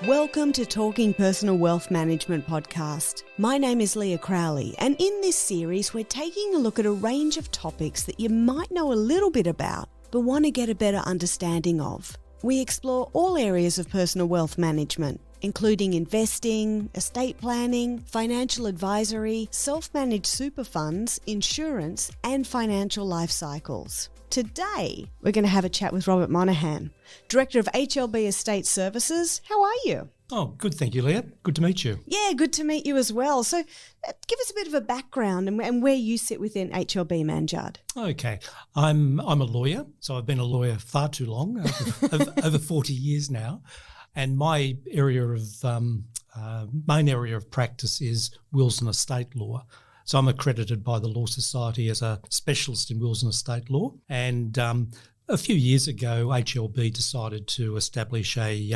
Welcome to Talking Personal Wealth Management podcast. My name is Leah Crowley, and in this series we're taking a look at a range of topics that you might know a little bit about but want to get a better understanding of. We explore all areas of personal wealth management, including investing, estate planning, financial advisory, self-managed super funds, insurance, and financial life cycles. Today, we're going to have a chat with Robert Monahan, Director of HLB Estate Services. How are you? Oh, good, thank you, Leah. Good to meet you. Yeah, good to meet you as well. So give us a bit of a background and where you sit within HLB, Mann, Judd. Okay, I'm a lawyer, so I've been a lawyer far too long, over 40 years now, and my area of main area of practice is wills and estate law. So I'm accredited by the Law Society as a specialist in wills and estate law. And a few years ago, HLB decided to establish a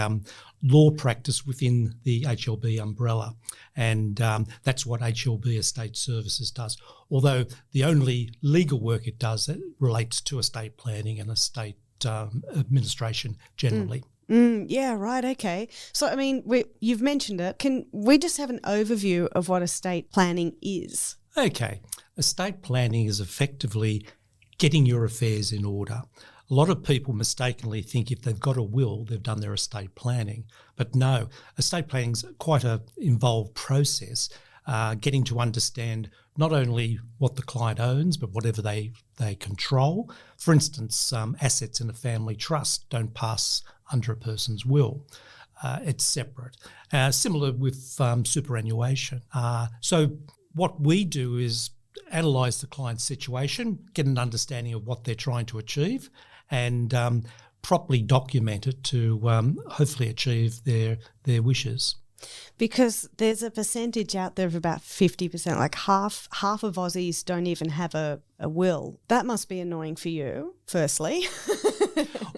law practice within the HLB umbrella. And that's what HLB Estate Services does. Although the only legal work it does relates to estate planning and estate administration generally. Yeah, right, okay. So, I mean, you've mentioned it. Can we just have an overview of what estate planning is? Okay. Estate planning is effectively getting your affairs in order. A lot of people mistakenly think if they've got a will, they've done their estate planning. But no, estate planning is quite an involved process, getting to understand not only what the client owns, but whatever they control. For instance, assets in a family trust don't pass under a person's will. It's separate. Similar with superannuation. So what we do is analyse the client's situation, get an understanding of what they're trying to achieve, and properly document it to hopefully achieve their wishes. Because there's a percentage out there of about 50%, like half of Aussies don't even have a will. That must be annoying for you, firstly.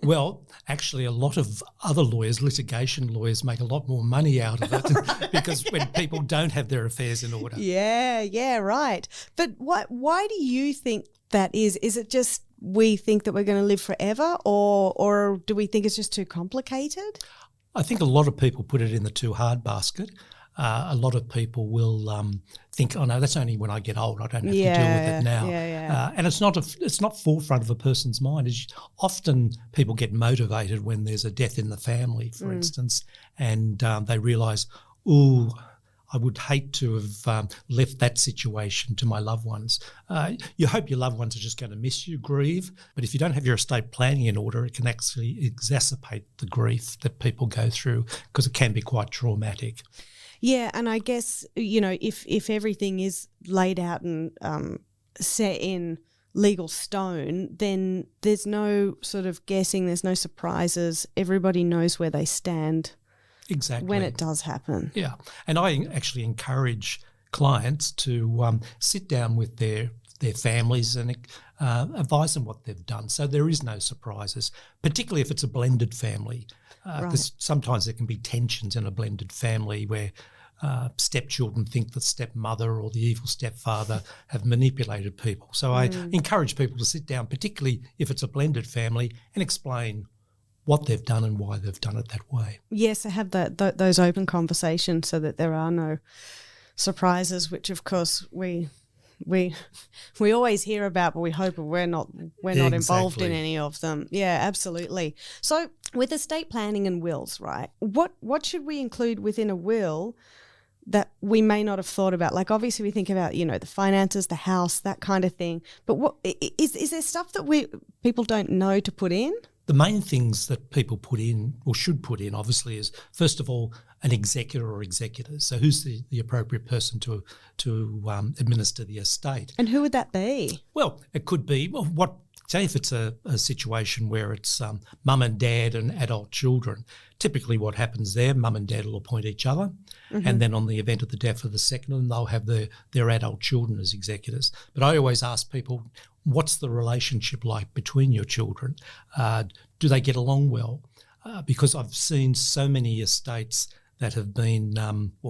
Well, actually, a lot of other lawyers, litigation lawyers, make a lot more money out of it because when people don't have their affairs in order. Yeah, right. But why do you think that is? Is it just we think that we're going to live forever, or do we think it's just too complicated? I think a lot of people put it in the too hard basket. A lot of people will think, oh no, that's only when I get old. I don't have to deal with it now. And it's not forefront of a person's mind. Often people get motivated when there's a death in the family, for instance, and they realise, ooh, I would hate to have left that situation to my loved ones. You hope your loved ones are just going to miss you, grieve, but if you don't have your estate planning in order, it can actually exacerbate the grief that people go through because it can be quite traumatic. Yeah, and I guess, you know, if everything is laid out and set in legal stone, then there's no sort of guessing, there's no surprises. Everybody knows where they stand. Exactly. When it does happen. Yeah. And I actually encourage clients to sit down with their families and advise them what they've done. So there is no surprises, particularly if it's a blended family. Because sometimes there can be tensions in a blended family where stepchildren think the stepmother or the evil stepfather have manipulated people. So I encourage people to sit down, particularly if it's a blended family, and explain what they've done and why they've done it that way. Yes, I have those open conversations so that there are no surprises, which of course we always hear about, but we hope we're not involved in any of them. Yeah, absolutely. So with estate planning and wills, right? What should we include within a will that we may not have thought about? Like obviously we think about, you know, the finances, the house, that kind of thing. But what is there stuff that people don't know to put in? The main things that people put in or should put in, obviously, is first of all an executor or executors. So who's the appropriate person to administer the estate? And who would that be? Well, it could be say if it's a situation where it's mum and dad and adult children. Typically, what happens there, mum and dad will appoint each other, and then on the event of the death of the second, they'll have their adult children as executors. But I always ask people, what's the relationship like between your children? Do they get along well? Because I've seen so many estates that have been,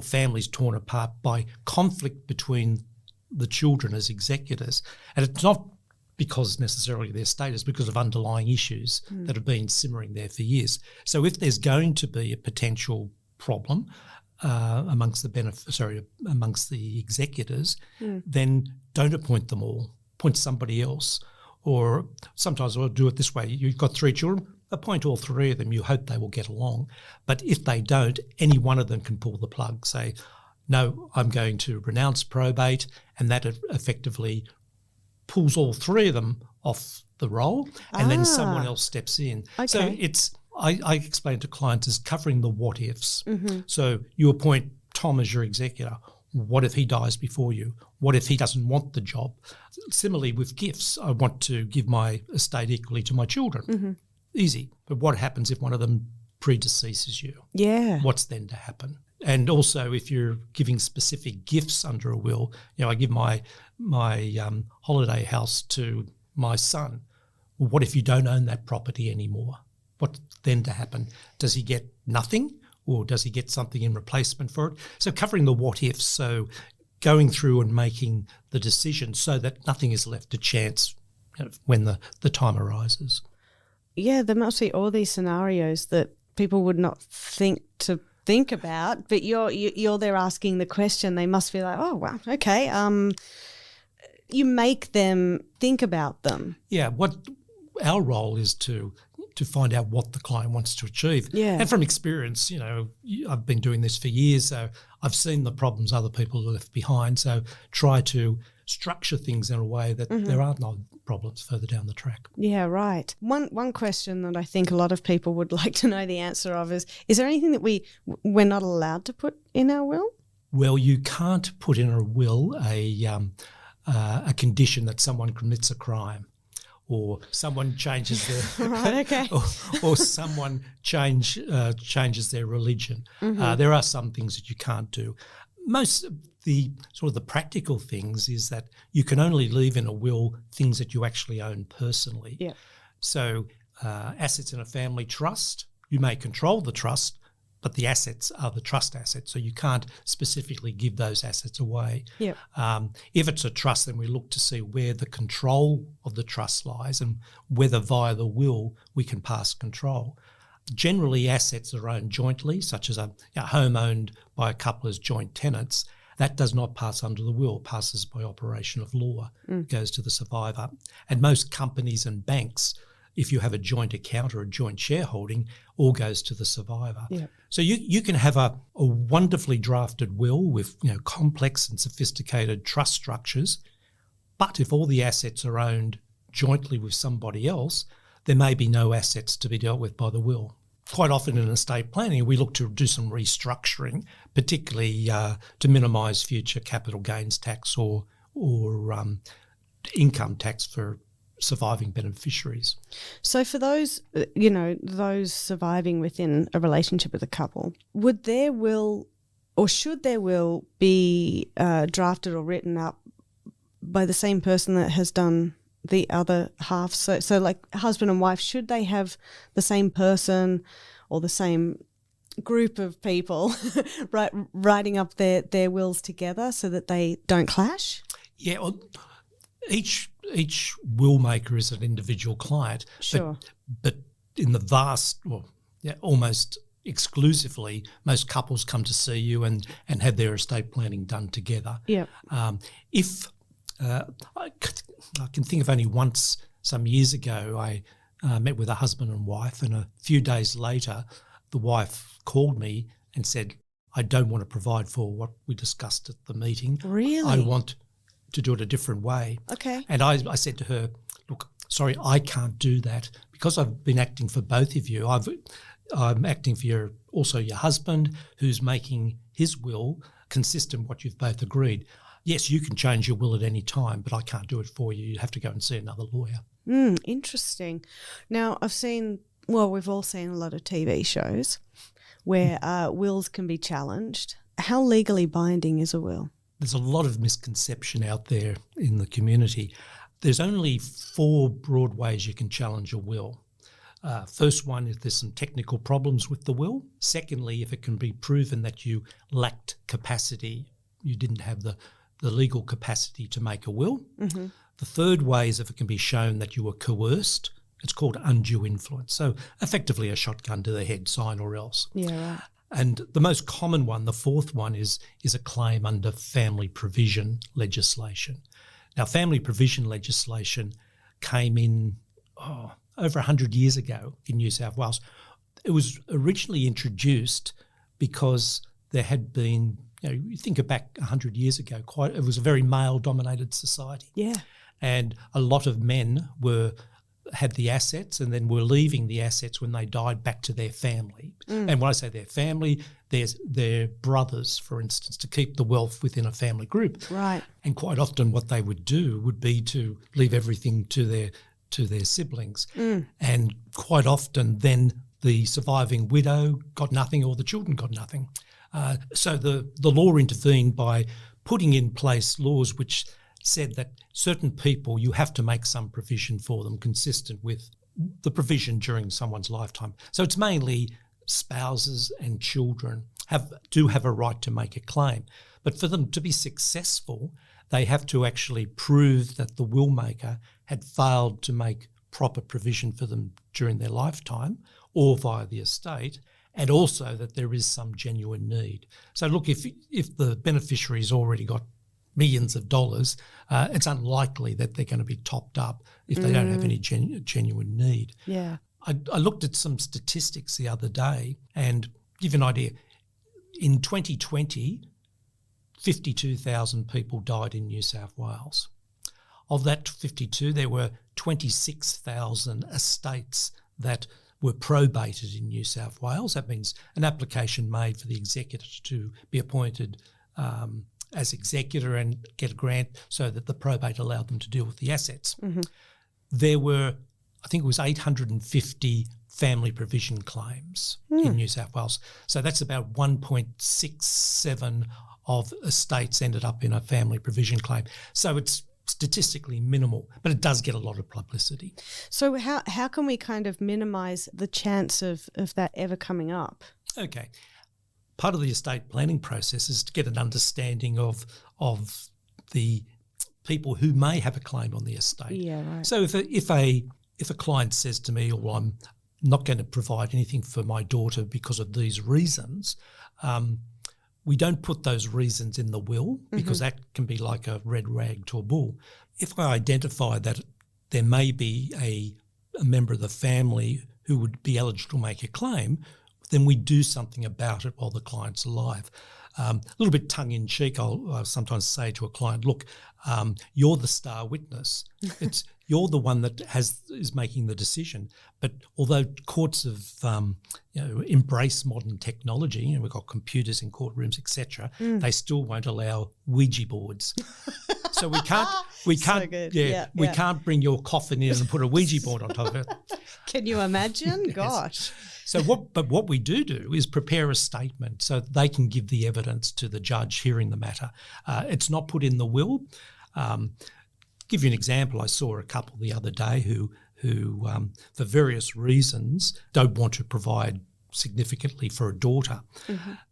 families torn apart by conflict between the children as executors. And it's not because necessarily their status, because of underlying issues that have been simmering there for years. So if there's going to be a potential problem amongst the executors, then don't appoint them all. Appoint somebody else. Or sometimes I'll do it this way. You've got 3 children, appoint all 3 of them. You hope they will get along. But if they don't, any one of them can pull the plug, say, no, I'm going to renounce probate, and that effectively pulls all 3 of them off the roll, and then someone else steps in. Okay. So I explain to clients as covering the what ifs. Mm-hmm. So you appoint Tom as your executor. What if he dies before you? What if he doesn't want the job? Similarly with gifts, I want to give my estate equally to my children. Mm-hmm. Easy. But what happens if one of them predeceases you? Yeah. What's then to happen? And also if you're giving specific gifts under a will, I give my holiday house to my son. Well, what if you don't own that property anymore? What's then to happen? Does he get nothing? Or does he get something in replacement for it? So covering the what ifs, so going through and making the decision so that nothing is left to chance when the time arises. Yeah, there must be all these scenarios that people would not think about, but you're there asking the question. They must be like, oh, wow, okay. You make them think about them. Yeah, what our role is to find out what the client wants to achieve. Yeah. And from experience, I've been doing this for years, so I've seen the problems other people have left behind. So try to structure things in a way that there are no problems further down the track. Yeah, right. One question that I think a lot of people would like to know the answer of is there anything that we're not allowed to put in our will? Well, you can't put in a will a condition that someone commits a crime, or someone changes their right, okay. or someone changes their religion. There are some things that you can't do. Most of the sort of the practical things is that you can only leave in a will things that you actually own personally. Yeah. So assets in a family trust, you may control the trust, but the assets are the trust assets, so you can't specifically give those assets away. Yeah. If it's a trust, then we look to see where the control of the trust lies and whether via the will we can pass control. Generally, assets are owned jointly, such as a home owned by a couple as joint tenants. That does not pass under the will, passes by operation of law, goes to the survivor. And most companies and banks, if you have a joint account or a joint shareholding, all goes to the survivor. Yeah. So you can have a wonderfully drafted will with complex and sophisticated trust structures, but if all the assets are owned jointly with somebody else, there may be no assets to be dealt with by the will. Quite often in estate planning, we look to do some restructuring, particularly to minimise future capital gains tax or income tax for surviving beneficiaries. So for those, those surviving within a relationship with a couple, would their will or should their will be drafted or written up by the same person that has done the other half? So like husband and wife, should they have the same person or the same group of people writing up their wills together so that they don't clash? Yeah, well, each will maker is an individual client. Sure. But in the almost exclusively, most couples come to see you and have their estate planning done together. Yeah. If I can think of only once some years ago, I met with a husband and wife, and a few days later, the wife called me and said, I don't want to provide for what we discussed at the meeting. Really? I want to do it a different way. Okay. And I said to her, look, sorry, I can't do that because I've been acting for both of you. I'm acting for also your husband, who's making his will consistent with what you've both agreed. Yes, you can change your will at any time, but I can't do it for you. You have to go and see another lawyer. Interesting. Now, we've all seen a lot of TV shows where wills can be challenged. How legally binding is a will? There's a lot of misconception out there in the community. There's only 4 broad ways you can challenge a will. First one, if there's some technical problems with the will. Secondly, if it can be proven that you lacked capacity, you didn't have the legal capacity to make a will. Mm-hmm. The third way is if it can be shown that you were coerced. It's called undue influence. So effectively a shotgun to the head, sign or else. Yeah, right. And the most common one, the fourth one, is a claim under family provision legislation. Now, family provision legislation came in over 100 years ago in New South Wales. It was originally introduced because there had been, you think back 100 years ago, it was a very male-dominated society. Yeah. And a lot of men had the assets and then were leaving the assets when they died back to their family. And when I say their family, there's their brothers, for instance, to keep the wealth within a family group. Right. And quite often what they would do would be to leave everything to their siblings. And quite often then the surviving widow got nothing or the children got nothing. So the law intervened by putting in place laws which said that certain people, you have to make some provision for them consistent with the provision during someone's lifetime. So it's mainly spouses and children do have a right to make a claim. But for them to be successful, they have to actually prove that the will maker had failed to make proper provision for them during their lifetime or via the estate, and also that there is some genuine need. So look, if the beneficiary's already got millions of dollars, it's unlikely that they're going to be topped up if they don't have any genuine need. Yeah. I looked at some statistics the other day and give you an idea. In 2020, 52,000 people died in New South Wales. Of that 52, there were 26,000 estates that were probated in New South Wales. That means an application made for the executor to be appointed as executor and get a grant so that the probate allowed them to deal with the assets. There were, I think it was 850 family provision claims in New South Wales. So that's about 1.67 of estates ended up in a family provision claim. So it's statistically minimal, but it does get a lot of publicity. So how can we kind of minimise the chance of that ever coming up? Okay. Part of the estate planning process is to get an understanding of the people who may have a claim on the estate. Yeah, right. So if a client says to me, "Oh, I'm not going to provide anything for my daughter because of these reasons," we don't put those reasons in the will because that can be like a red rag to a bull. If I identify that there may be a member of the family who would be eligible to make a claim, then we do something about it while the client's alive. A little bit tongue-in-cheek, I'll sometimes say to a client, look, you're the star witness. You're the one that is making the decision. But although courts have embraced modern technology, we've got computers in courtrooms, etc., they still won't allow Ouija boards. So we can't, we can't bring your coffin in and put a Ouija board on top of it. Can you imagine? Yes. Gosh. So what we do is prepare a statement so that they can give the evidence to the judge hearing the matter. It's not put in the will. Give you an example. I saw a couple the other day who for various reasons don't want to provide significantly for a daughter.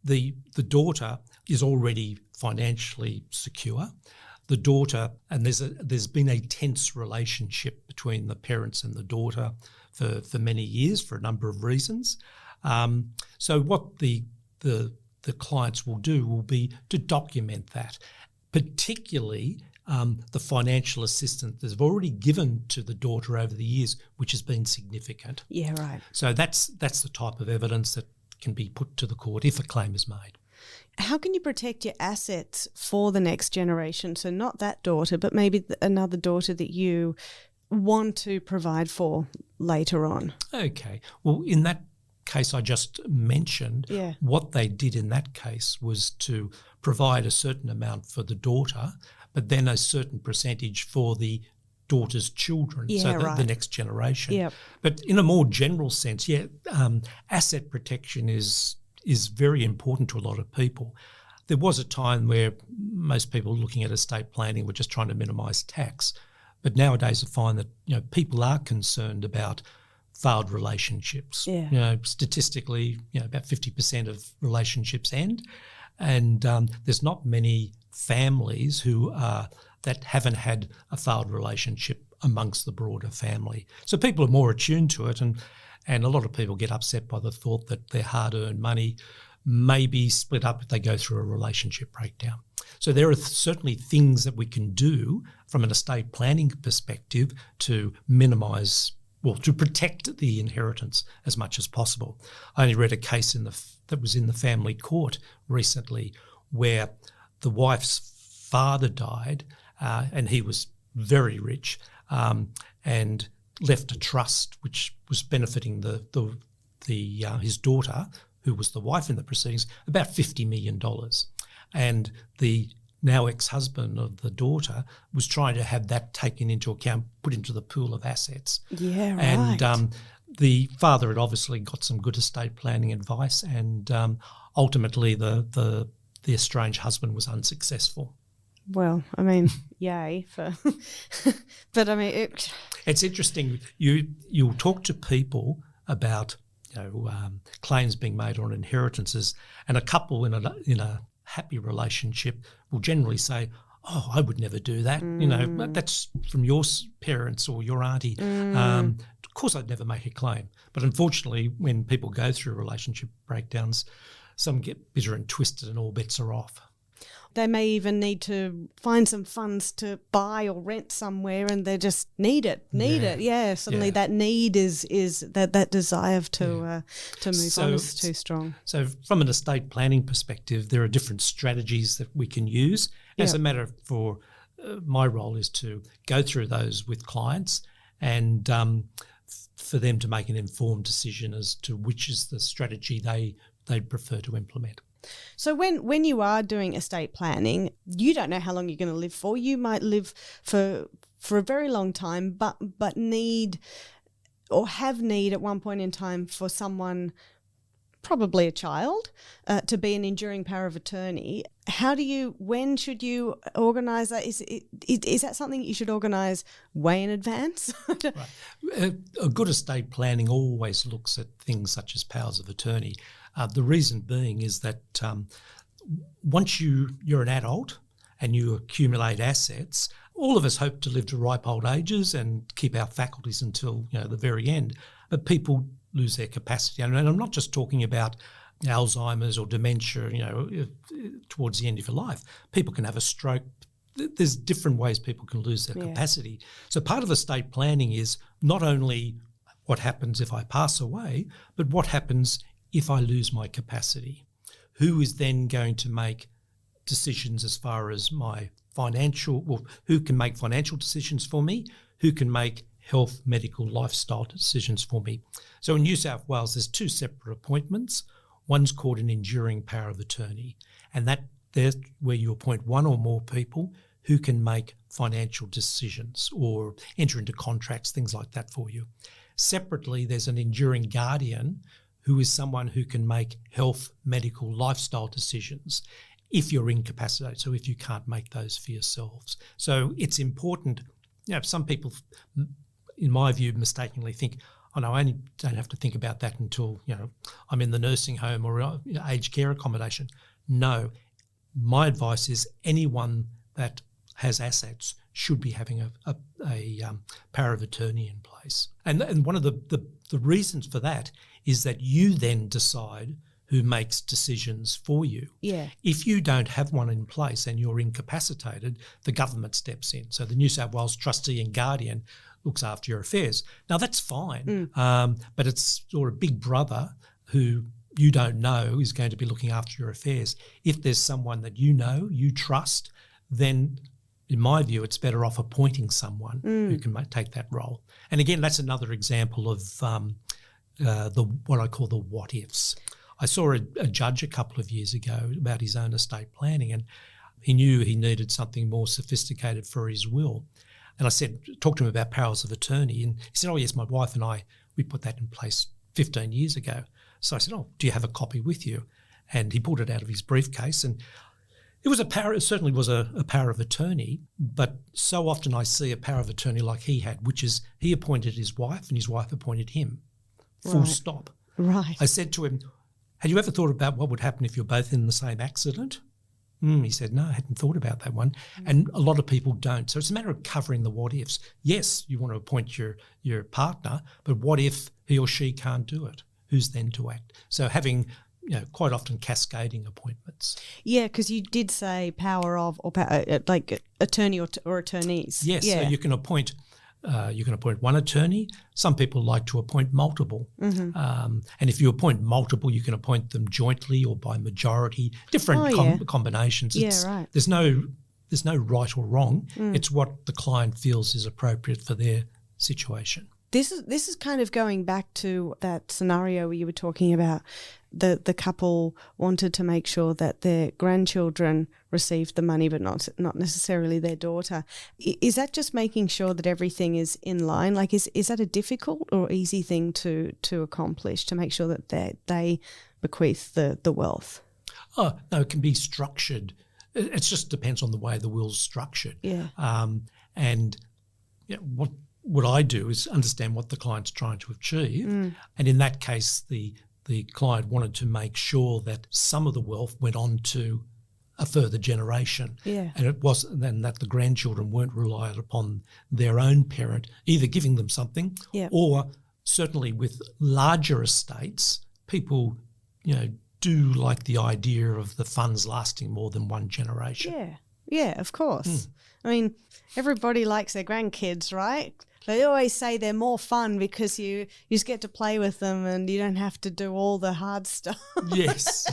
The daughter is already financially secure. The daughter, and there's been a tense relationship between the parents and the daughter for many years for a number of reasons. So what the clients will do will be to document that, particularly the financial assistance they've already given to the daughter over the years, which has been significant. Yeah, right. So that's the type of evidence that can be put to the court if a claim is made. How can you protect your assets for the next generation? So not that daughter, but maybe another daughter that you want to provide for later on. Okay. Well, in that case I just mentioned, what they did in that case was to provide a certain amount for the daughter, but then a certain percentage for the daughter's children, the next generation. Yep. But in a more general sense, asset protection is very important to a lot of people. There was a time where most people looking at estate planning were just trying to minimise tax, but nowadays I find that people are concerned about failed relationships. Yeah. Statistically, about 50% of relationships end, and there's not many families who that haven't had a failed relationship amongst the broader family. So people are more attuned to it, and a lot of people get upset by the thought that their hard-earned money may be split up if they go through a relationship breakdown. So there are certainly things that we can do from an estate planning perspective to minimise, to protect the inheritance as much as possible. I only read a case that was in the family court recently where the wife's father died and he was very rich and left a trust which was benefiting his daughter, who was the wife in the proceedings, about $50 million. And the now ex-husband of the daughter was trying to have that taken into account, put into the pool of assets. Yeah, right. And the father had obviously got some good estate planning advice, and ultimately the estranged husband was unsuccessful. Well, I mean, yay for, but I mean, it's interesting. You'll talk to people about claims being made on inheritances, and a couple in a happy relationship will generally say, "Oh, I would never do that. That's from your parents or your auntie. Of course, I'd never make a claim." But unfortunately, when people go through relationship breakdowns, some get bitter and twisted, and all bets are off. They may even need to find some funds to buy or rent somewhere, and they just need it. Yeah, suddenly that need is that desire to move on is too strong. So from an estate planning perspective, there are different strategies that we can use. As a matter for my role is to go through those with clients and for them to make an informed decision as to which is the strategy they'd prefer to implement. So when you are doing estate planning, you don't know how long you're going to live for. You might live for a very long time, but need or have need at one point in time for someone, probably a child, to be an enduring power of attorney. When should you organise that? Is that something you should organise way in advance? Right. A good estate planning always looks at things such as powers of attorney. The reason being is that once you're an adult and you accumulate assets, all of us hope to live to ripe old ages and keep our faculties until the very end. But people lose their capacity, and I'm not just talking about Alzheimer's or dementia. Towards the end of your life, people can have a stroke. There's different ways people can lose their capacity. So part of estate planning is not only what happens if I pass away, but what happens if I lose my capacity. Who is then going to make decisions as far as my who can make financial decisions for me? Who can make health, medical, lifestyle decisions for me? So in New South Wales, there's two separate appointments. One's called an enduring power of attorney, and there's where you appoint one or more people who can make financial decisions or enter into contracts, things like that for you. Separately, there's an enduring guardian, who is someone who can make health, medical, lifestyle decisions if you're incapacitated, so if you can't make those for yourselves. So it's important. Some people, in my view, mistakenly think, "Oh no, I only don't have to think about that until I'm in the nursing home or aged care accommodation." No, my advice is anyone that has assets should be having a power of attorney in place. And one of the reasons for that is that you then decide who makes decisions for you. Yeah. If you don't have one in place and you're incapacitated, the government steps in. So the New South Wales trustee and guardian looks after your affairs. Now that's fine, but it's sort of big brother who you don't know is going to be looking after your affairs. If there's someone that you trust, then in my view, it's better off appointing someone who can take that role. And again, that's another example of what I call the what ifs. I saw a judge a couple of years ago about his own estate planning, and he knew he needed something more sophisticated for his will. And I talked to him about powers of attorney, and he said, "Oh yes, my wife and I, we put that in place 15 years ago." So I said, "Oh, do you have a copy with you?" And he pulled it out of his briefcase, and it certainly was a power of attorney, but so often I see a power of attorney like he had, which is he appointed his wife and his wife appointed him. Full stop. Right. I said to him, "Had you ever thought about what would happen if you're both in the same accident?" He said, "No, I hadn't thought about that one." And a lot of people don't. So it's a matter of covering the what ifs. Yes, you want to appoint your partner, but what if he or she can't do it? Who's then to act? So having quite often cascading appointments. Yeah, because you did say power of or like attorney or attorneys. Yes, yeah. So you can appoint one attorney. Some people like to appoint multiple. And if you appoint multiple, you can appoint them jointly or by majority, different combinations. Right. There's no right or wrong. It's what the client feels is appropriate for their situation. This is kind of going back to that scenario where you were talking about the couple wanted to make sure that their grandchildren received the money, but not necessarily their daughter. Is that just making sure that everything is in line? Like, is that a difficult or easy thing to accomplish, to make sure that they bequeath the wealth? Oh, no, it can be structured. It just depends on the way the will's structured. Yeah. And what I do is understand what the client's trying to achieve. And in that case, the client wanted to make sure that some of the wealth went on to a further generation. Yeah. And it wasn't then that the grandchildren weren't reliant upon their own parent either giving them something or certainly with larger estates, people, do like the idea of the funds lasting more than one generation. Yeah. Yeah, of course. I mean, everybody likes their grandkids, right? They always say they're more fun because you just get to play with them and you don't have to do all the hard stuff. Yes.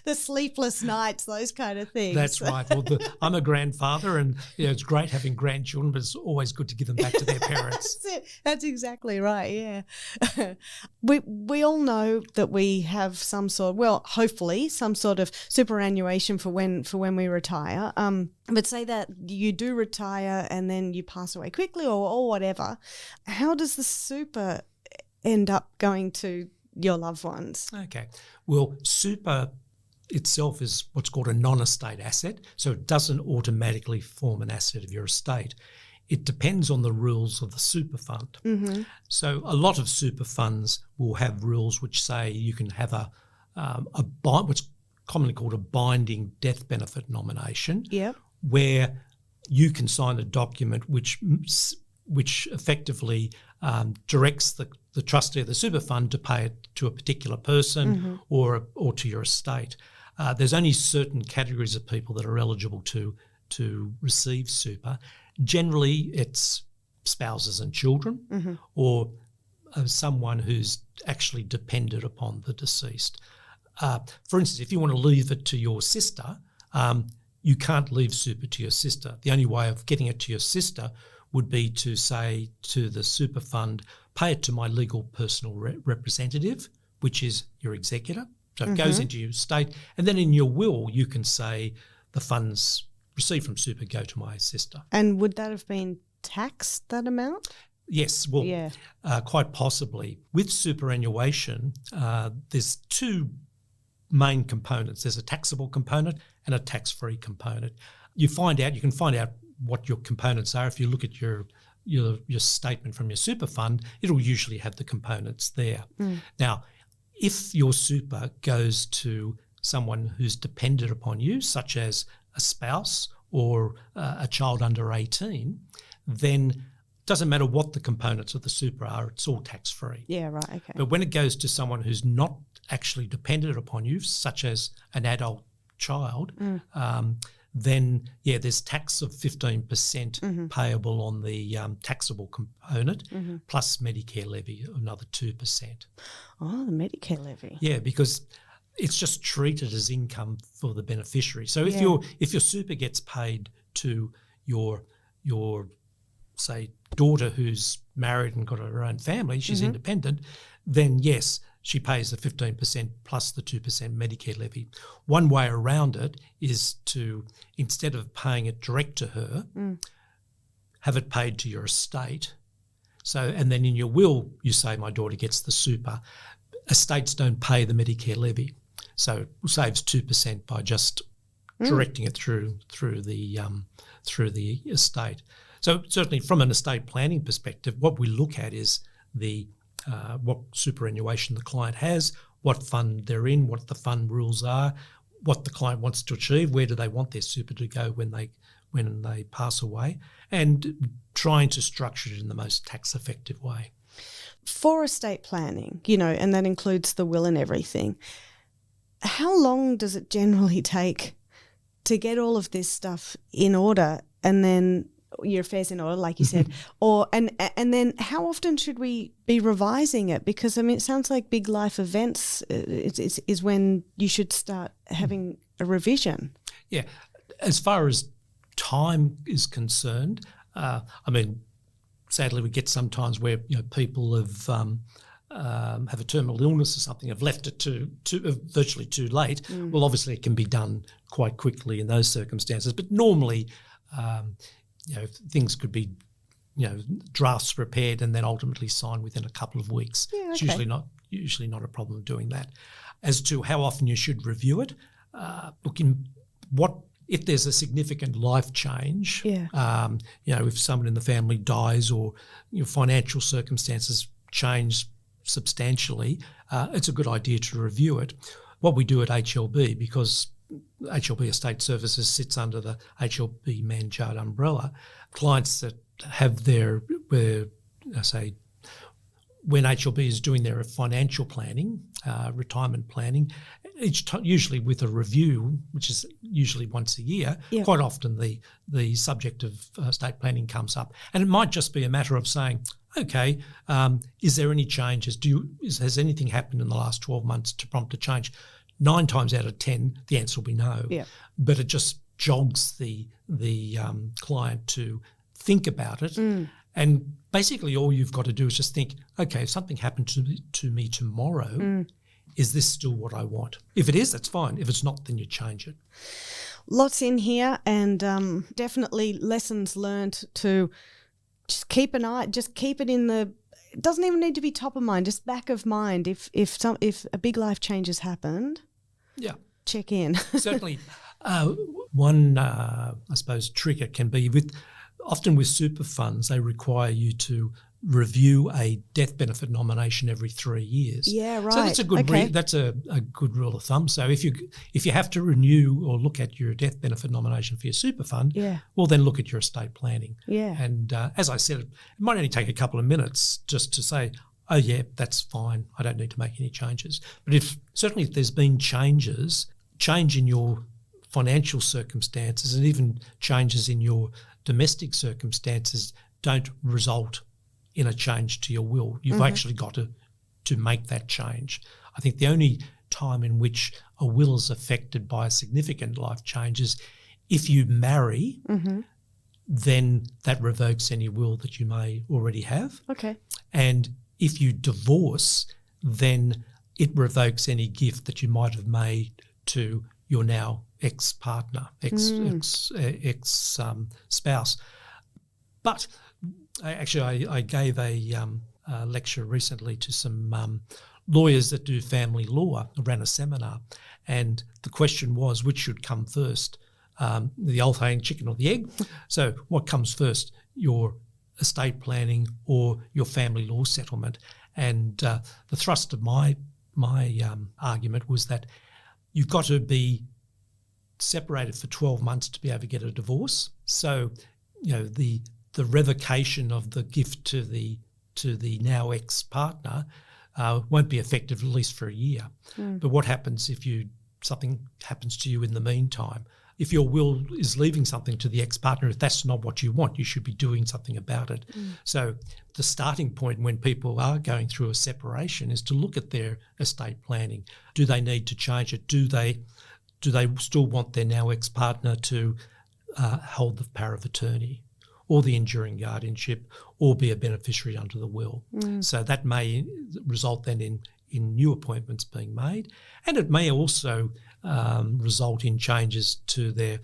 The sleepless nights, those kind of things. That's right. Well, I'm a grandfather and it's great having grandchildren, but it's always good to give them back to their parents. That's it. That's exactly right, yeah. We all know that we have hopefully some sort of superannuation for when we retire. But say that you do retire and then you pass away quickly or whatever, how does the super end up going to your loved ones? Okay. Well, super itself is what's called a non-estate asset, so it doesn't automatically form an asset of your estate. It depends on the rules of the super fund. Mm-hmm. So a lot of super funds will have rules which say you can have what's commonly called a binding death benefit nomination. Yep. Where you can sign a document which effectively directs the trustee of the super fund to pay it to a particular person or to your estate. There's only certain categories of people that are eligible to receive super. Generally, it's spouses and children or someone who's actually dependent upon the deceased. For instance, if you want to leave it to your sister, you can't leave super to your sister. The only way of getting it to your sister would be to say to the super fund, pay it to my legal personal representative, which is your executor. So it goes into your estate. And then in your will, you can say the funds received from super go to my sister. And would that have been taxed, that amount? Yes, well, quite possibly. With superannuation, there's two main components. There's a taxable component and a tax-free component. You can find out what your components are if you look at your statement from your super fund. It'll usually have the components there. Now, if your super goes to someone who's dependent upon you, such as a spouse or a child under 18, then it doesn't matter what the components of the super are, it's all tax-free. Yeah, right, okay. But when it goes to someone who's not actually dependent upon you, such as an adult child, then, there's tax of 15% payable on the taxable component, plus Medicare levy, another 2%. Oh, the Medicare levy. Yeah, because it's just treated as income for the beneficiary. So if your super gets paid to your say daughter who's married and got her own family, she's independent, then yes, she pays the 15% plus the 2% Medicare levy. One way around it is to, instead of paying it direct to her, have it paid to your estate. So, and then in your will, you say my daughter gets the super. Estates don't pay the Medicare levy, so it saves 2% by just directing it through the estate. So certainly, from an estate planning perspective, what we look at is what superannuation the client has, what fund they're in, what the fund rules are, what the client wants to achieve, where do they want their super to go when they pass away, and trying to structure it in the most tax-effective way. For estate planning, and that includes the will and everything, how long does it generally take to get all of this stuff in order, and then your affairs in order, like you said, and then how often should we be revising it? Because I mean, it sounds like big life events is when you should start having a revision. Yeah, as far as time is concerned, I mean, sadly, we get sometimes where people have a terminal illness or something, have left it to virtually too late. Well, obviously, it can be done quite quickly in those circumstances, but normally, things could be, drafts prepared and then ultimately signed within a couple of weeks. Yeah, okay. It's usually not a problem doing that. As to how often you should review it, if there's a significant life change, if someone in the family dies or financial circumstances change substantially, it's a good idea to review it. What we do at HLB, because HLB Estate Services sits under the HLB Mann, Judd umbrella, clients that have when HLB is doing their financial planning, retirement planning, usually with a review, which is usually once a year, quite often the subject of estate planning comes up. And it might just be a matter of saying, okay, is there any changes? Has anything happened in the last 12 months to prompt a change? 9 times out of 10, the answer will be no. Yeah. But it just jogs the client to think about it. And basically all you've got to do is just think, okay, if something happened to me tomorrow, is this still what I want? If it is, that's fine. If it's not, then you change it. Lots in here, and definitely lessons learned to just keep an eye, just keep it in the, it doesn't even need to be top of mind, just back of mind. If a big life change has happened, check in. Certainly. One, I suppose, trigger can be often with super funds, they require you to review a death benefit nomination every 3 years. Yeah, right. So that's a good that's a good rule of thumb. So if you have to renew or look at your death benefit nomination for your super fund, well then look at your estate planning. Yeah. And as I said, it might only take a couple of minutes just to say, oh yeah, that's fine. I don't need to make any changes. But if there's been change in your financial circumstances and even changes in your domestic circumstances don't result in a change to your will, you've actually got to make that change. I think the only time in which a will is affected by a significant life change is if you marry, then that revokes any will that you may already have. Okay. And if you divorce, then it revokes any gift that you might have made to your now ex-partner, ex-spouse. But actually, I gave a lecture recently to some lawyers that do family law. I ran a seminar, and the question was, which should come first, the old saying, chicken or the egg? So what comes first, your estate planning or your family law settlement? And the thrust of my argument was that you've got to be separated for 12 months to be able to get a divorce. So, the revocation of the gift to the now ex-partner won't be effective at least for a year. But what happens if something happens to you in the meantime? If your will is leaving something to the ex-partner, if that's not what you want, you should be doing something about it. So the starting point when people are going through a separation is to look at their estate planning. Do they need to change it? Do they still want their now ex-partner to hold the power of attorney or the enduring guardianship or be a beneficiary under the will? So that may result then in new appointments being made, and it may also result in changes to their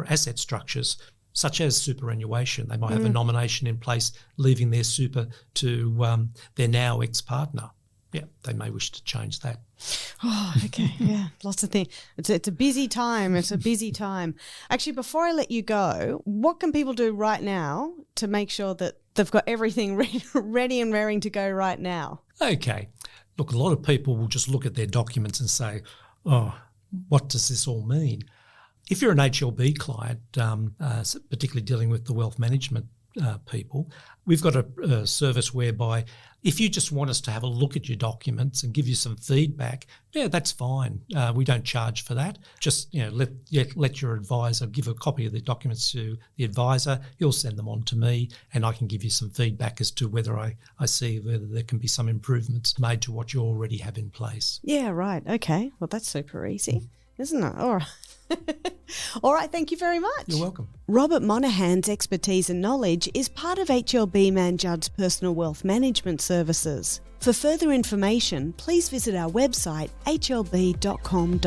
asset structures, such as superannuation. They might have a nomination in place leaving their super to their now ex-partner. Yeah, they may wish to change that. Oh, okay. Yeah, lots of things. It's a busy time. It's a busy time. Actually, before I let you go, what can people do right now to make sure that they've got everything ready and raring to go right now? Okay. Look, a lot of people will just look at their documents and say, oh, what does this all mean? If you're an HLB client, particularly dealing with the wealth management people. We've got a service whereby if you just want us to have a look at your documents and give you some feedback, yeah, that's fine. We don't charge for that. Just let your advisor give a copy of the documents to the advisor. He'll send them on to me, and I can give you some feedback as to whether I see whether there can be some improvements made to what you already have in place. Yeah, right. Okay. Well, that's super easy, isn't it? All right. All right, thank you very much. You're welcome. Robert Monahan's expertise and knowledge is part of HLB Mann Judd's personal wealth management services. For further information, please visit our website hlb.com.au.